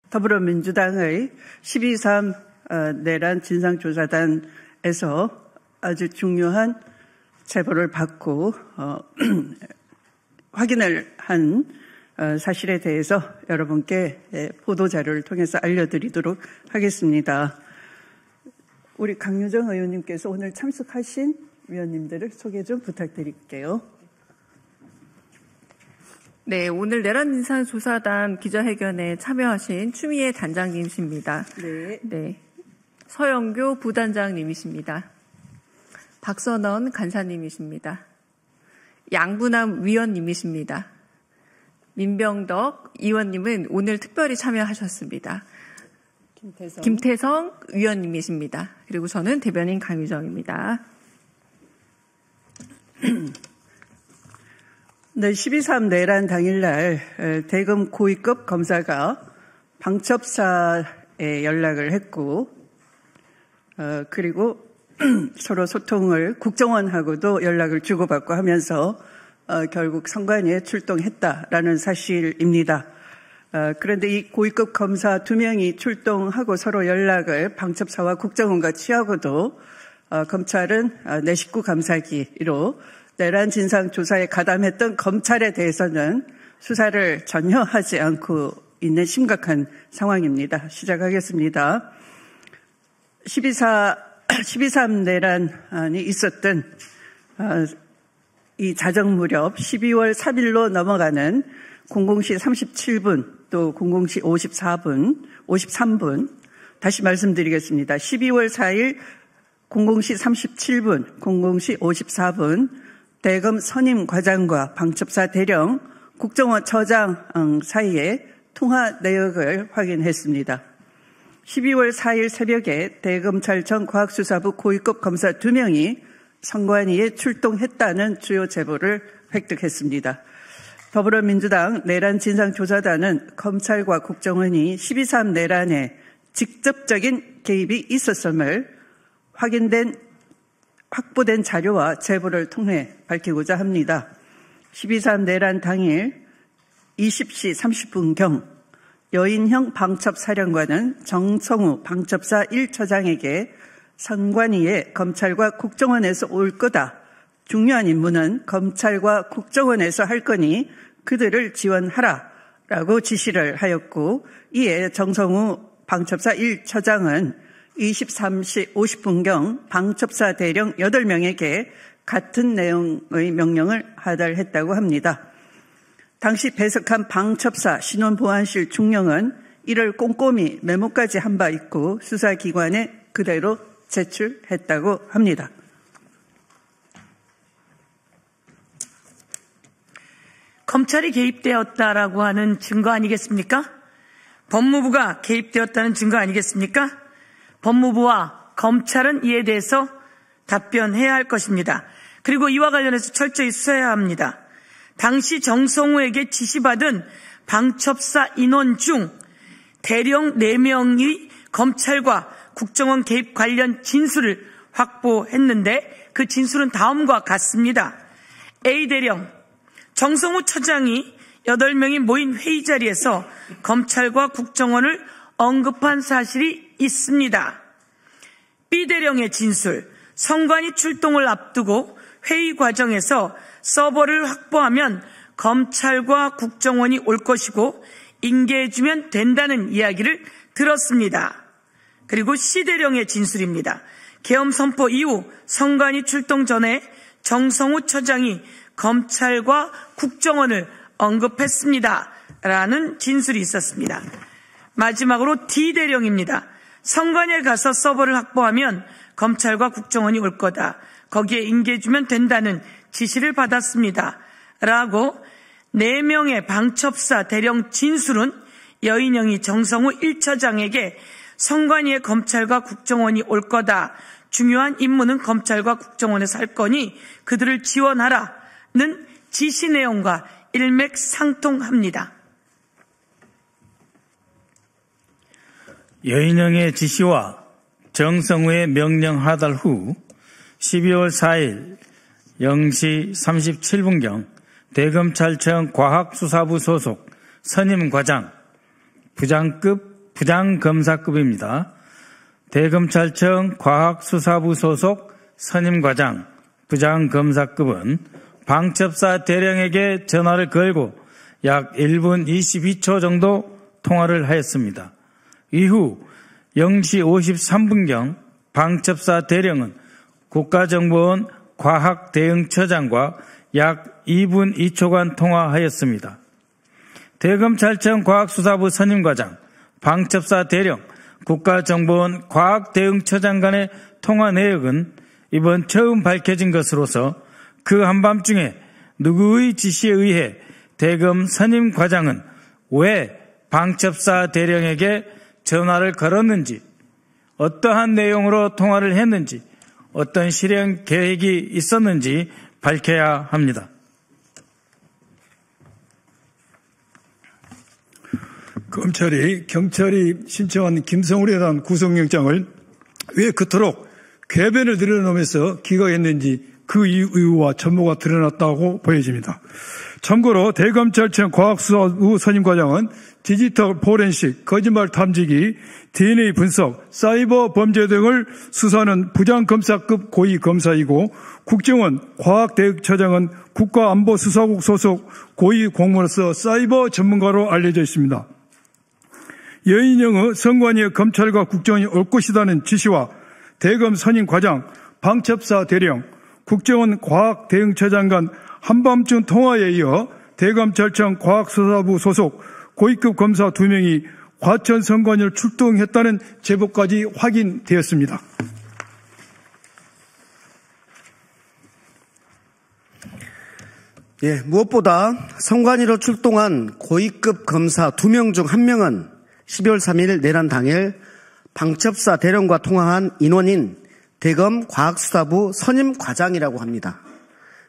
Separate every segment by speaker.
Speaker 1: 더불어민주당의 12.3 내란 진상조사단에서 아주 중요한 제보를 받고 확인을 한 사실에 대해서 여러분께 보도자료를 통해서 알려드리도록 하겠습니다. 우리 강유정 의원님께서 오늘 참석하신 위원님들을 소개 좀 부탁드릴게요.
Speaker 2: 네, 오늘 내란 진상조사단 기자회견에 참여하신 추미애 단장님이십니다. 네. 서영교 부단장님이십니다. 박선원 간사님이십니다. 양분남 위원님이십니다. 민병덕 의원님은 오늘 특별히 참여하셨습니다. 김태성 위원님이십니다. 그리고 저는 대변인 강유정입니다.
Speaker 1: 네, 12.3 내란 당일날 대검 고위급 검사가 방첩사에 연락을 했고 그리고 서로 소통을 국정원하고도 연락을 주고받고 하면서 결국 선관위에 출동했다라는 사실입니다. 그런데 이 고위급 검사 2명이 출동하고 서로 연락을 방첩사와 국정원과 취하고도 검찰은 내 식구 감사기로 내란 진상조사에 가담했던 검찰에 대해서는 수사를 전혀 하지 않고 있는 심각한 상황입니다. 시작하겠습니다. 12.3 내란이 있었던 이 자정 무렵 12월 3일로 넘어가는 00시 37분 또 00시 53분 다시 말씀드리겠습니다. 12월 4일 00시 37분, 00시 54분 대검 선임 과장과 방첩사 대령, 국정원 처장 사이에 통화 내역을 확인했습니다. 12월 4일 새벽에 대검찰청 과학수사부 고위급 검사 2명이 선관위에 출동했다는 주요 제보를 획득했습니다. 더불어민주당 내란 진상조사단은 검찰과 국정원이 12.3 내란에 직접적인 개입이 있었음을 확보된 자료와 제보를 통해 밝히고자 합니다. 12.3 내란 당일 20시 30분경 여인형 방첩사령관은 정성우 방첩사 1처장에게 선관위에 검찰과 국정원에서 올 거다. 중요한 임무는 검찰과 국정원에서 할 거니 그들을 지원하라라고 지시를 하였고 이에 정성우 방첩사 1처장은 23시 50분경 방첩사 대령 8명에게 같은 내용의 명령을 하달했다고 합니다. 당시 배석한 방첩사 신원보안실 중령은 이를 꼼꼼히 메모까지 한 바 있고 수사기관에 그대로 제출했다고 합니다.
Speaker 3: 검찰이 개입되었다라고 하는 증거 아니겠습니까? 법무부가 개입되었다는 증거 아니겠습니까? 법무부와 검찰은 이에 대해서 답변해야 할 것입니다. 그리고 이와 관련해서 철저히 수사해야 합니다. 당시 정성우에게 지시받은 방첩사 인원 중 대령 4명이 검찰과 국정원 개입 관련 진술을 확보했는데 그 진술은 다음과 같습니다. A대령, 정성우 처장이 8명이 모인 회의 자리에서 검찰과 국정원을 언급한 사실이 있습니다. B대령의 진술, 선관위 출동을 앞두고 회의 과정에서 서버를 확보하면 검찰과 국정원이 올 것이고 인계해주면 된다는 이야기를 들었습니다. 그리고 C대령의 진술입니다. 계엄 선포 이후 선관위 출동 전에 정성우 처장이 검찰과 국정원을 언급했습니다. 라는 진술이 있었습니다. 마지막으로 D대령입니다. 선관위에 가서 서버를 확보하면 검찰과 국정원이 올 거다. 거기에 인계해주면 된다는 지시를 받았습니다. 라고 4명의 방첩사 대령 진술은 여인영이 정성우 1처장에게 선관위에 검찰과 국정원이 올 거다. 중요한 임무는 검찰과 국정원에서 할 거니 그들을 지원하라는 지시 내용과 일맥상통합니다.
Speaker 4: 여인영의 지시와 정성우의 명령 하달 후 12월 4일 0시 37분경 대검찰청 과학수사부 소속 선임과장, 부장급 부장검사급입니다. 대검찰청 과학수사부 소속 선임과장, 부장검사급은 방첩사 대령에게 전화를 걸고 약 1분 22초 정도 통화를 하였습니다. 이후 0시 53분경 방첩사 대령은 국가정보원 과학대응처장과 약 2분 2초간 통화하였습니다. 대검찰청 과학수사부 선임과장, 방첩사 대령, 국가정보원 과학대응처장 간의 통화 내역은 이번 처음 밝혀진 것으로서 그 한밤중에 누구의 지시에 의해 대검 선임과장은 왜 방첩사 대령에게 전화를 걸었는지, 어떠한 내용으로 통화를 했는지, 어떤 실행 계획이 있었는지 밝혀야 합니다.
Speaker 5: 검찰이 경찰이 신청한 김성훈에 대한 구속영장을 왜 그토록 궤변을 늘어놓으면서 기각했는지 그 이유와 전모가 드러났다고 보여집니다. 참고로 대검찰청 과학수사부 선임과장은 디지털 포렌식, 거짓말 탐지기, DNA 분석, 사이버 범죄 등을 수사하는 부장검사급 고위검사이고 국정원 과학대응처장은 국가안보수사국 소속 고위공무원으로서 사이버 전문가로 알려져 있습니다. 여인영의 선관위의 검찰과 국정원이 올 것이라는 지시와 대검 선임과장, 방첩사 대령, 국정원 과학대응처장 간 한밤중 통화에 이어 대검찰청 과학수사부 소속 고위급 검사 2명이 과천 선관위를 출동했다는 제보까지 확인되었습니다.
Speaker 6: 예, 무엇보다 선관위로 출동한 고위급 검사 2명 중 1명은 12월 3일 내란 당일 방첩사 대령과 통화한 인원인 대검 과학수사부 선임과장이라고 합니다.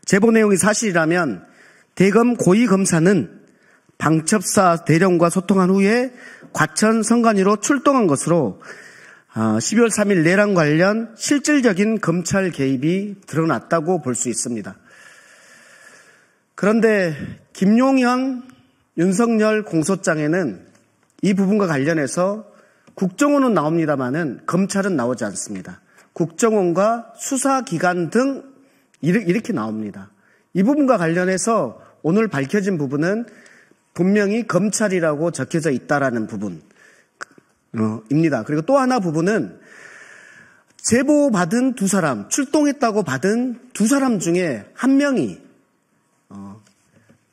Speaker 6: 제보 내용이 사실이라면 대검 고위검사는 방첩사 대령과 소통한 후에 과천 선관위로 출동한 것으로 12월 3일 내란 관련 실질적인 검찰 개입이 드러났다고 볼 수 있습니다. 그런데 김용현, 윤석열 공소장에는 이 부분과 관련해서 국정원은 나옵니다마는 검찰은 나오지 않습니다. 국정원과 수사기관 등 이렇게 나옵니다. 이 부분과 관련해서 오늘 밝혀진 부분은 분명히 검찰이라고 적혀져 있다라는 부분입니다. 그리고 또 하나 부분은 제보받은 2사람, 출동했다고 받은 2사람 중에 1명이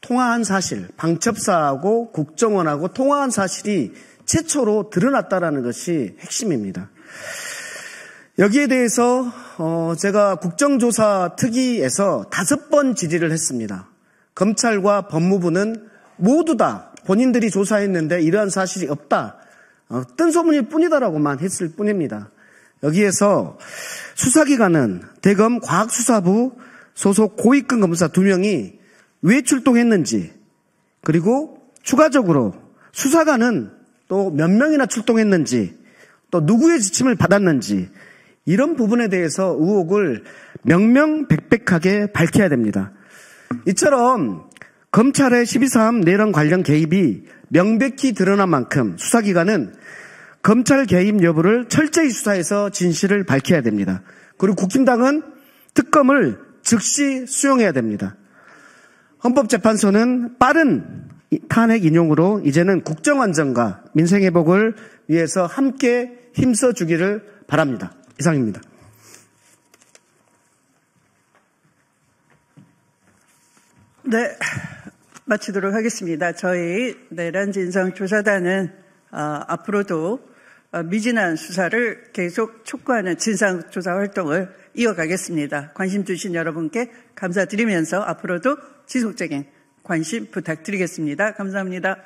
Speaker 6: 통화한 사실, 방첩사하고 국정원하고 통화한 사실이 최초로 드러났다라는 것이 핵심입니다. 여기에 대해서 제가 국정조사 특위에서 5번 질의를 했습니다. 검찰과 법무부는 모두 다 본인들이 조사했는데 이러한 사실이 없다. 뜬소문일 뿐이다라고만 했을 뿐입니다. 여기에서 수사기관은 대검 과학수사부 소속 고위급 검사 2명이 왜 출동했는지, 그리고 추가적으로 수사관은 또 몇 명이나 출동했는지, 또 누구의 지침을 받았는지, 이런 부분에 대해서 의혹을 명명백백하게 밝혀야 됩니다. 이처럼 검찰의 12.3 내란 관련 개입이 명백히 드러난 만큼 수사기관은 검찰 개입 여부를 철저히 수사해서 진실을 밝혀야 됩니다. 그리고 국힘당은 특검을 즉시 수용해야 됩니다. 헌법재판소는 빠른 탄핵 인용으로 이제는 국정 안정과 민생 회복을 위해서 함께 힘써주기를 바랍니다. 이상입니다.
Speaker 1: 네, 마치도록 하겠습니다. 저희 내란 진상조사단은 앞으로도 미진한 수사를 계속 촉구하는 진상조사 활동을 이어가겠습니다. 관심 주신 여러분께 감사드리면서 앞으로도 지속적인 관심 부탁드리겠습니다. 감사합니다.